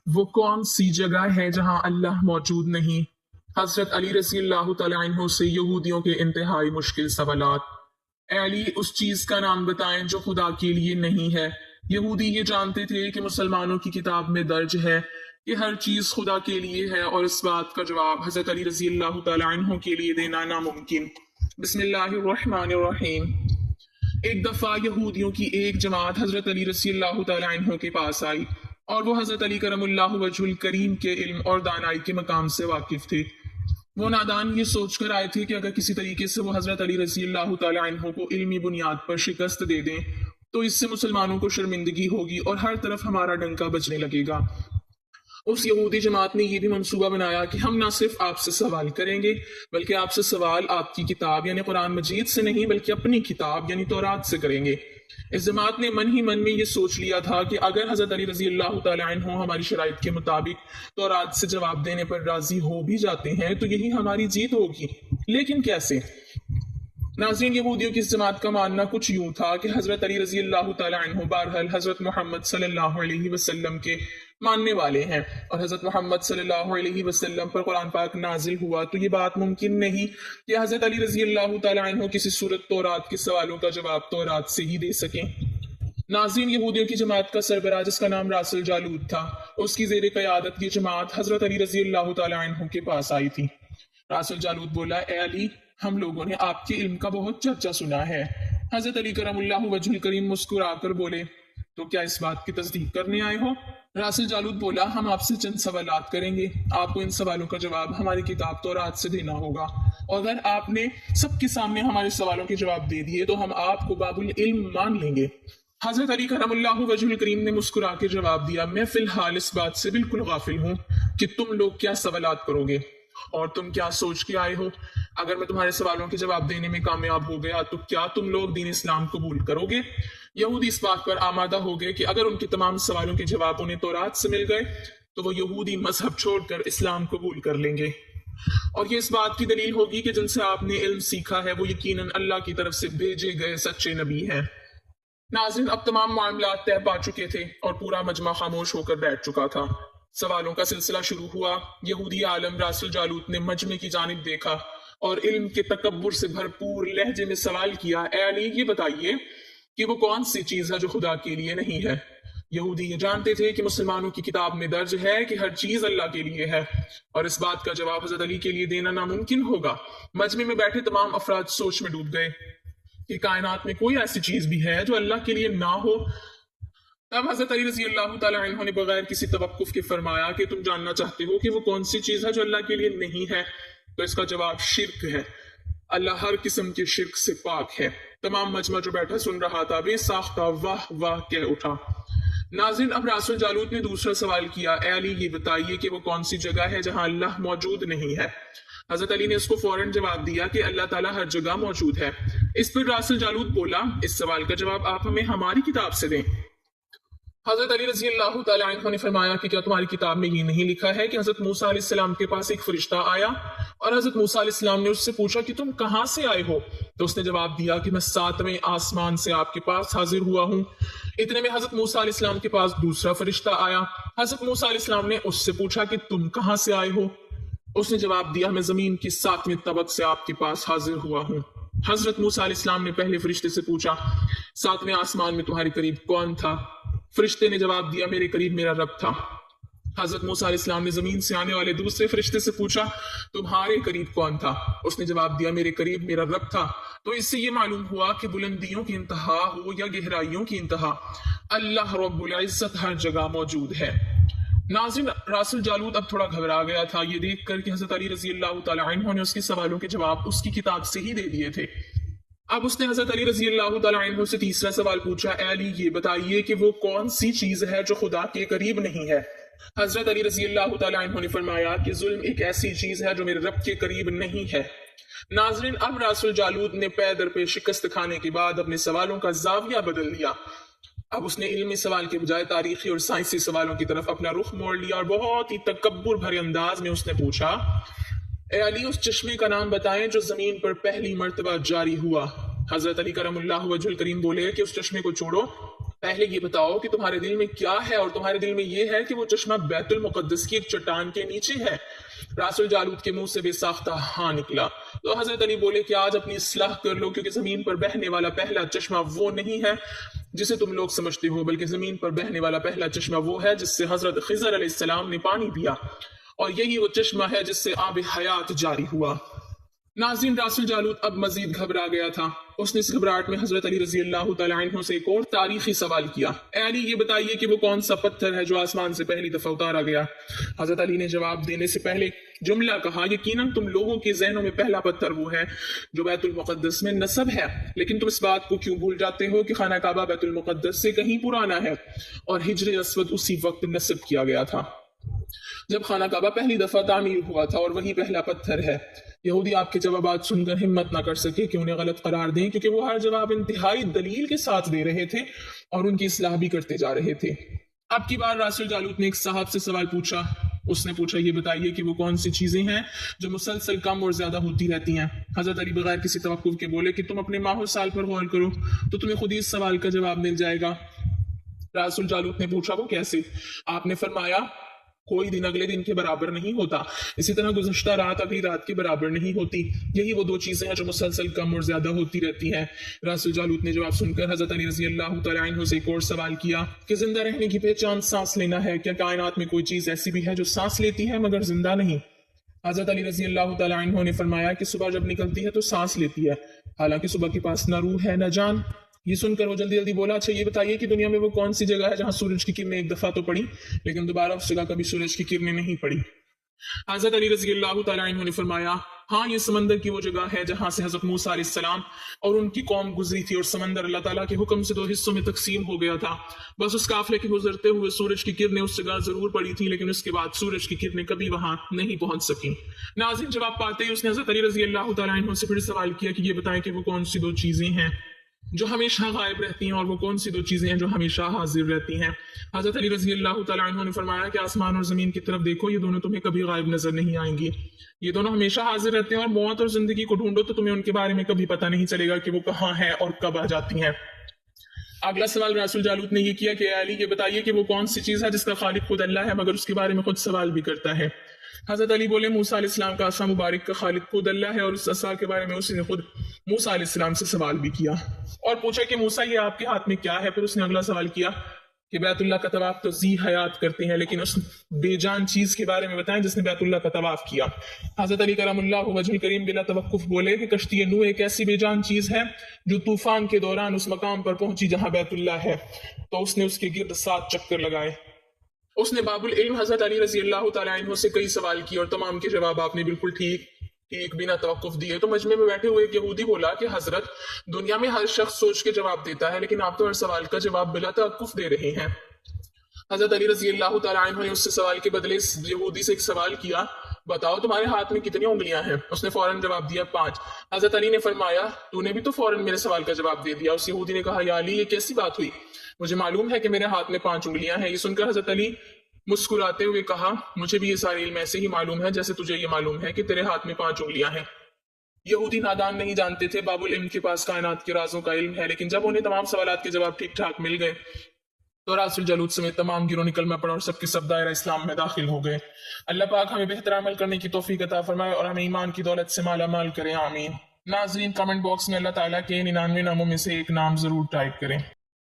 وہ کون سی جگہ ہے جہاں اللہ موجود نہیں؟ حضرت علی رضی اللہ تعالیٰ عنہ سے یہودیوں کے انتہائی مشکل سوالات۔ اے علی، اس چیز کا نام بتائیں جو خدا کے لیے نہیں ہے۔ یہودی یہ جانتے تھے کہ مسلمانوں کی کتاب میں درج ہے کہ ہر چیز خدا کے لیے ہے، اور اس بات کا جواب حضرت علی رضی اللہ تعالیٰ عنہ کے لیے دینا ناممکن۔ بسم اللہ الرحمن الرحیم۔ ایک دفعہ یہودیوں کی ایک جماعت حضرت علی رضی اللہ تعالیٰ عنہ کے پاس آئی، اور وہ حضرت علی کرم اللہ وجہ الکریم کے علم اور دانائی کے مقام سے واقف تھے۔ وہ نادان یہ سوچ کر آئے تھے کہ اگر کسی طریقے سے وہ حضرت علی رضی اللہ تعالیٰ عنہ کو علمی بنیاد پر شکست دے دیں تو اس سے مسلمانوں کو شرمندگی ہوگی اور ہر طرف ہمارا ڈنکا بجنے لگے گا۔ اس یہودی جماعت نے یہ بھی منصوبہ بنایا کہ ہم نہ صرف آپ سے سوال کریں گے بلکہ آپ سے سوال آپ کی کتاب یعنی قرآن مجید سے نہیں بلکہ اپنی کتاب یعنی تورات سے کریں گے۔ اس جماعت نے من ہی من میں یہ سوچ لیا تھا کہ اگر حضرت علی رضی اللہ تعالیٰ عنہ ہماری شرائط کے مطابق تورات سے جواب دینے پر راضی ہو بھی جاتے ہیں تو یہی ہماری جیت ہوگی، لیکن کیسے؟ ناظرین، یہودیوں کی اس جماعت کا ماننا کچھ یوں تھا کہ حضرت علی رضی اللہ تعالیٰ عنہ بہرحال حضرت محمد صلی اللہ علیہ وسلم کے ماننے والے ہیں، اور حضرت محمد صلی اللہ علیہ وسلم پر قرآن پاک نازل ہوا تو یہ بات ممکن نہیں کہ حضرت علی رضی اللہ تعالیٰ عنہ کسی صورت تورات کے سوالوں کا جواب تورات سے ہی دے سکیں۔ ناظرین، یہودیوں کی جماعت کا سربراہ جس کا نام راس الجالود تھا، اس کی زیر قیادت یہ جماعت حضرت علی رضی اللہ تعالیٰ عنہ کے پاس آئی تھی۔ راس الجالود بولا، اے علی، ہم لوگوں نے آپ کے علم کا بہت چرچا سنا ہے۔ حضرت علی کرم اللہ وجہ الکریم مسکرا کر بولے، تو کیا اس بات کی تصدیق کرنے آئے ہو؟ راس الجالود بولا، ہم آپ سے چند سوالات کریں گے، آپ کو ان سوالوں کا جواب ہماری کتاب تورات سے دینا ہوگا، اور اگر آپ نے سب کے سامنے ہمارے سوالوں کے جواب دے دیے تو ہم آپ کو باب العلم مان لیں گے۔ حضرت علی کرم اللہ وجہ الکریم نے مسکرا کے جواب دیا، میں فی الحال اس بات سے بالکل غافل ہوں کہ تم لوگ کیا سوالات کرو گے اور تم کیا سوچ کے آئے ہو۔ اگر میں تمہارے سوالوں کے جواب دینے میں کامیاب ہو گیا تو کیا تم لوگ دین اسلام قبول کرو گے؟ یہودی اس بات پر آمادہ ہو گئے کہ اگر ان کے تمام سوالوں کے جواب انہیں تورات سے مل گئے تو وہ یہودی مذہب چھوڑ کر اسلام قبول کر لیں گے، اور یہ اس بات کی دلیل ہوگی کہ جن سے آپ نے علم سیکھا ہے وہ یقیناً اللہ کی طرف سے بھیجے گئے سچے نبی ہیں۔ ناظرین، اب تمام معاملات طے پا چکے تھے اور پورا مجمع خاموش ہو کر بیٹھ چکا تھا۔ سوالوں کا سلسلہ شروع ہوا۔ یہودی عالم راس الجالوت نے مجمع کی جانب دیکھا اور علم کے تکبر سے بھرپور لہجے میں سوال کیا، اے علی، یہ بتائیے کہ وہ کون سی چیز ہے جو خدا کے لیے نہیں ہے؟ یہودی یہ جانتے تھے کہ مسلمانوں کی کتاب میں درج ہے کہ ہر چیز اللہ کے لیے ہے، اور اس بات کا جواب حضرت علی کے لیے دینا ناممکن ہوگا۔ مجمع میں بیٹھے تمام افراد سوچ میں ڈوب گئے کہ کائنات میں کوئی ایسی چیز بھی ہے جو اللہ کے لیے نہ ہو۔ تب حضرت علی رضی اللہ تعالیٰ عنہ نے بغیر کسی توقف کے فرمایا کہ تم جاننا چاہتے ہو کہ وہ کون سی چیز ہے جو اللہ کے لیے نہیں ہے؟ تو اس کا جواب شرک ہے۔ اللہ ہر قسم کے شرک سے پاک ہے۔ تمام مجمع جو بیٹھا سن رہا تھا بے ساختہ واہ واہ کہہ اٹھا۔ ناظرین، اب راس الجالوت نے دوسرا سوال کیا، اے علی، یہ بتائیے کہ وہ کون سی جگہ ہے جہاں اللہ موجود نہیں ہے؟ حضرت علی نے اس کو فوراً جواب دیا کہ اللہ تعالیٰ ہر جگہ موجود ہے۔ اس پر راس الجالوت بولا، اس سوال کا جواب آپ ہمیں ہماری کتاب سے دیں۔ حضرت علی رضی اللہ تعالیٰ عنہ نے فرمایا کہ کیا تمہاری کتاب میں یہ نہیں لکھا ہے کہ حضرت موسیٰ علیہ السلام کے پاس ایک فرشتہ آیا اور حضرت موسیٰ علیہ السلام نے اس سے پوچھا کہ تم کہاں سے آئے ہو؟ تو اس نے جواب دیا کہ میں 7ویں آسمان سے آپ کے پاس حاضر ہوا ہوں۔ اتنے میں حضرت موسیٰ علیہ السلام کے پاس دوسرا فرشتہ آیا۔ حضرت موسیٰ علیہ السلام نے اس سے پوچھا کہ تم کہاں سے آئے ہو؟ اس نے جواب دیا، میں زمین کی 7ویں طبق سے آپ کے پاس حاضر ہوا ہوں۔ حضرت موسیٰ علیہ السلام نے پہلے فرشتے سے پوچھا، 7ویں آسمان میں تمہارے قریب کون تھا؟ فرشتے نے جواب دیا، میرے قریب میرا رب تھا۔ حضرت موسیٰ علیہ السلام نے زمین سے آنے والے دوسرے فرشتے سے پوچھا، تمہارے قریب کون تھا؟ اس نے جواب دیا، میرے قریب میرا رب تھا۔ تو اس سے یہ معلوم ہوا کہ بلندیوں کی انتہا ہو یا گہرائیوں کی انتہا، اللہ رب العزت ہر جگہ موجود ہے۔ ناظرین، راس الجالوت اب تھوڑا گھبرا گیا تھا یہ دیکھ کر کہ حضرت علی رضی اللہ تعالیٰ عنہ نے اس کے سوالوں کے جواب اس کی کتاب سے ہی دے دیے تھے۔ اب اس نے حضرت علی رضی اللہ تعالیٰ عنہ سے تیسرا سوال پوچھا، اے علی، یہ بتائیے کہ وہ کون سی چیز ہے جو خدا کے قریب نہیں ہے؟ حضرت علی رضی اللہ تعالیٰ عنہ نے فرمایا کہ ظلم ایک ایسی چیز ہے جو میرے رب کے قریب نہیں ہے۔ ناظرین، اب راس الجالوت نے پے در پہ شکست کھانے کے بعد اپنے سوالوں کا زاویہ بدل لیا۔ اب اس نے علمی سوال کے بجائے تاریخی اور سائنسی سوالوں کی طرف اپنا رخ موڑ لیا اور بہت ہی تکبر بھرے انداز میں اس نے پوچھا، اے علی، اس چشمے کا نام بتائیں جو زمین پر پہلی مرتبہ جاری ہوا۔ حضرت علی کرم اللہ وجہ الکریم بولے کہ اس چشمے کو چھوڑو، پہلے یہ بتاؤ کہ تمہارے دل میں کیا ہے، اور تمہارے دل میں یہ ہے کہ وہ چشمہ بیت المقدس کی ایک چٹان کے نیچے ہے۔ راس الجالوت کے منہ سے بے ساختہ ہاں نکلا۔ تو حضرت علی بولے کہ آج اپنی اصلاح کر لو، کیونکہ زمین پر بہنے والا پہلا چشمہ وہ نہیں ہے جسے تم لوگ سمجھتے ہو، بلکہ زمین پر بہنے والا پہلا چشمہ وہ ہے جس سے حضرت خضر علیہ السلام نے پانی پیا، اور یہی وہ چشمہ ہے جس سے آب حیات جاری ہوا۔ ناظرین، راس الجالوت اب مزید گھبرا گیا تھا۔ اس نے اس گھبراہٹ میں حضرت علی رضی اللہ تعالیٰ عنہ سے ایک اور تاریخی سوال کیا، اے علی یہ بتائیے کہ وہ کون سا پتھر ہے جو آسمان سے پہلی دفعہ اتارا گیا؟ حضرت علی نے جواب دینے سے پہلے جملہ کہا، یقیناً تم لوگوں کے ذہنوں میں پہلا پتھر وہ ہے جو بیت المقدس میں نصب ہے، لیکن تم اس بات کو کیوں بھول جاتے ہو کہ خانہ کعبہ بیت المقدس سے کہیں پرانا ہے، اور ہجر اسود اسی وقت نصب کیا گیا تھا جب خانہ کعبہ پہلی دفعہ تعمیر ہوا تھا، اور وہی پہلا پتھر ہے۔ یہودی آپ کے جوابات سن کر ہمت نہ کر سکے کہ انہیں غلط قرار دیں، کیونکہ وہ ہر جواب انتہائی دلیل کے ساتھ دے رہے تھے اور ان کی اصلاح بھی کرتے جا رہے تھے۔ اب کی بار راس الجالوت نے ایک صاحب سے سوال پوچھا۔ اس نے پوچھا، یہ بتائیے کہ وہ کون سی چیزیں ہیں جو مسلسل کم اور زیادہ ہوتی رہتی ہیں؟ حضرت علی بغیر کسی توقف کے بولے کہ تم اپنے ماہ و سال پر غور کرو تو تمہیں خود ہی اس سوال کا جواب مل جائے گا۔ راس الجالوت نے پوچھا، وہ کیسے؟ آپ نے فرمایا، کوئی دن اگلے دن کے برابر نہیں ہوتا، اسی طرح گزشتہ رات اگلی رات کے برابر نہیں ہوتی، یہی وہ دو چیزیں ہیں جو مسلسل کم اور زیادہ ہوتی رہتی ہیں۔ راس الجالوت نے جواب سن کر حضرت علی رضی اللہ تعالیٰ عنہ سے ایک اور سوال کیا کہ زندہ رہنے کی پہچان سانس لینا ہے، کیا کائنات میں کوئی چیز ایسی بھی ہے جو سانس لیتی ہے مگر زندہ نہیں؟ حضرت علی رضی اللہ تعالیٰ عنہ نے فرمایا کہ صبح جب نکلتی ہے تو سانس لیتی ہے، حالانکہ صبح کے پاس نہ روح ہے نہ جان۔ یہ سن کر وہ جلدی جلدی بولا، اچھا یہ بتائیے کہ دنیا میں وہ کون سی جگہ ہے جہاں سورج کی کرنیں ایک دفعہ تو پڑی لیکن دوبارہ اس جگہ کبھی سورج کی کرنیں نہیں پڑی؟ حضرت علی رضی اللہ تعالیٰ عنہ نے فرمایا، ہاں یہ سمندر کی وہ جگہ ہے جہاں سے حضرت موسیٰ علیہ السلام اور ان کی قوم گزری تھی، اور سمندر اللہ تعالیٰ کے حکم سے دو حصوں میں تقسیم ہو گیا تھا۔ بس اس قافلے کے گزرتے ہوئے سورج کی کرنیں اس جگہ ضرور پڑی تھی، لیکن اس کے بعد سورج کی کرنیں کبھی وہاں نہیں پہنچ سکیں۔ ناظرین، جواب پاتے ہی اس نے حضرت علی رضی اللہ تعالیٰ عنہ سے پھر سوال کیا کہ یہ بتائیں کہ وہ کون سی دو چیزیں ہیں جو ہمیشہ غائب رہتی ہیں، اور وہ کون سی دو چیزیں ہیں جو ہمیشہ حاضر رہتی ہیں؟ حضرت علی رضی اللہ تعالیٰ عنہ نے فرمایا کہ آسمان اور زمین کی طرف دیکھو، یہ دونوں تمہیں کبھی غائب نظر نہیں آئیں گی، یہ دونوں ہمیشہ حاضر رہتے ہیں، اور موت اور زندگی کو ڈھونڈو تو تمہیں ان کے بارے میں کبھی پتہ نہیں چلے گا کہ وہ کہاں ہیں اور کب آ جاتی ہیں۔ اگلا سوال راس الجالوت نے یہ کیا کہ اے علی یہ بتائیے کہ وہ کون سی چیز ہے جس کا خالق خود اللہ ہے مگر اس کے بارے میں خود سوال بھی کرتا ہے؟ حضرت علی بولے، موسیٰ علیہ السلام کا عصا مبارک کا خالق خود اللہ ہے، اور اس عصا کے بارے میں اسی نے خود موسیٰ علیہ السلام سے سوال بھی کیا اور پوچھا کہ موسیٰ یہ آپ کے ہاتھ میں کیا ہے؟ پھر اس نے اگلا سوال کیا کہ بیت اللہ کا طواف تو ذی حیات کرتے ہیں، لیکن اس بے جان چیز کے بارے میں بتائیں جس نے بیت اللہ کا طواف کیا۔ حضرت علی کرم اللہ وجہ الکریم بلا توقف بولے کہ کشتی نوح ایک ایسی بے جان چیز ہے جو طوفان کے دوران اس مقام پر پہنچی جہاں بیت اللہ ہے، تو اس نے اس کے گرد 7 چکر لگائے۔ اس نے باب العلم حضرت علی رضی اللہ تعالیٰ عنہ سے کئی سوال کیے، اور تمام کے جواب آپ نے بالکل ٹھیک بنا توقف دیے۔ تو مجمع میں بیٹھے ہوئے ایک یہودی بولا کہ حضرت، دنیا میں ہر شخص سوچ کے جواب دیتا ہے، لیکن آپ تو ہر سوال کا جواب بلا توقف دے رہے ہیں۔ حضرت علی رضی اللہ تعالیٰ عنہ نے اس سے سوال کے بدلے اس یہودی سے ایک سوال کیا، بتاؤ تمہارے ہاتھ میں کتنی انگلیاں ہیں؟ اس نے فوراً جواب دیا 5۔ حضرت علی نے فرمایا، تو نے بھی تو فوراً میرے سوال کا جواب دے دیا۔ اس یہودی نے کہا، یا علی یہ کیسی بات ہوئی؟ مجھے معلوم ہے کہ میرے ہاتھ میں 5 انگلیاں ہیں۔ یہ سن کر حضرت علی مسکراتے ہوئے کہا، مجھے بھی یہ سارے علم ایسے ہی معلوم ہے جیسے تجھے یہ معلوم ہے کہ تیرے ہاتھ میں 5 انگلیاں ہیں۔ یہودی نادان نہیں جانتے تھے، باب العلم کے پاس کائنات کے رازوں کا علم ہے، لیکن جب انہیں تمام سوالات کے جواب ٹھیک ٹھاک مل گئے تو راس الجالوت سمیت تمام گروہ نکل میں پڑا اور سب کے سب دائرہ اسلام میں داخل ہو گئے۔ اللہ پاک ہمیں بہتر عمل کرنے کی توفیق عطا فرمائے اور ہمیں ایمان کی دولت سے مالا مال کرے، آمین۔ ناظرین، کمنٹ باکس میں اللہ تعالیٰ کے 99 ناموں میں سے ایک نام ضرور ٹائپ کریں۔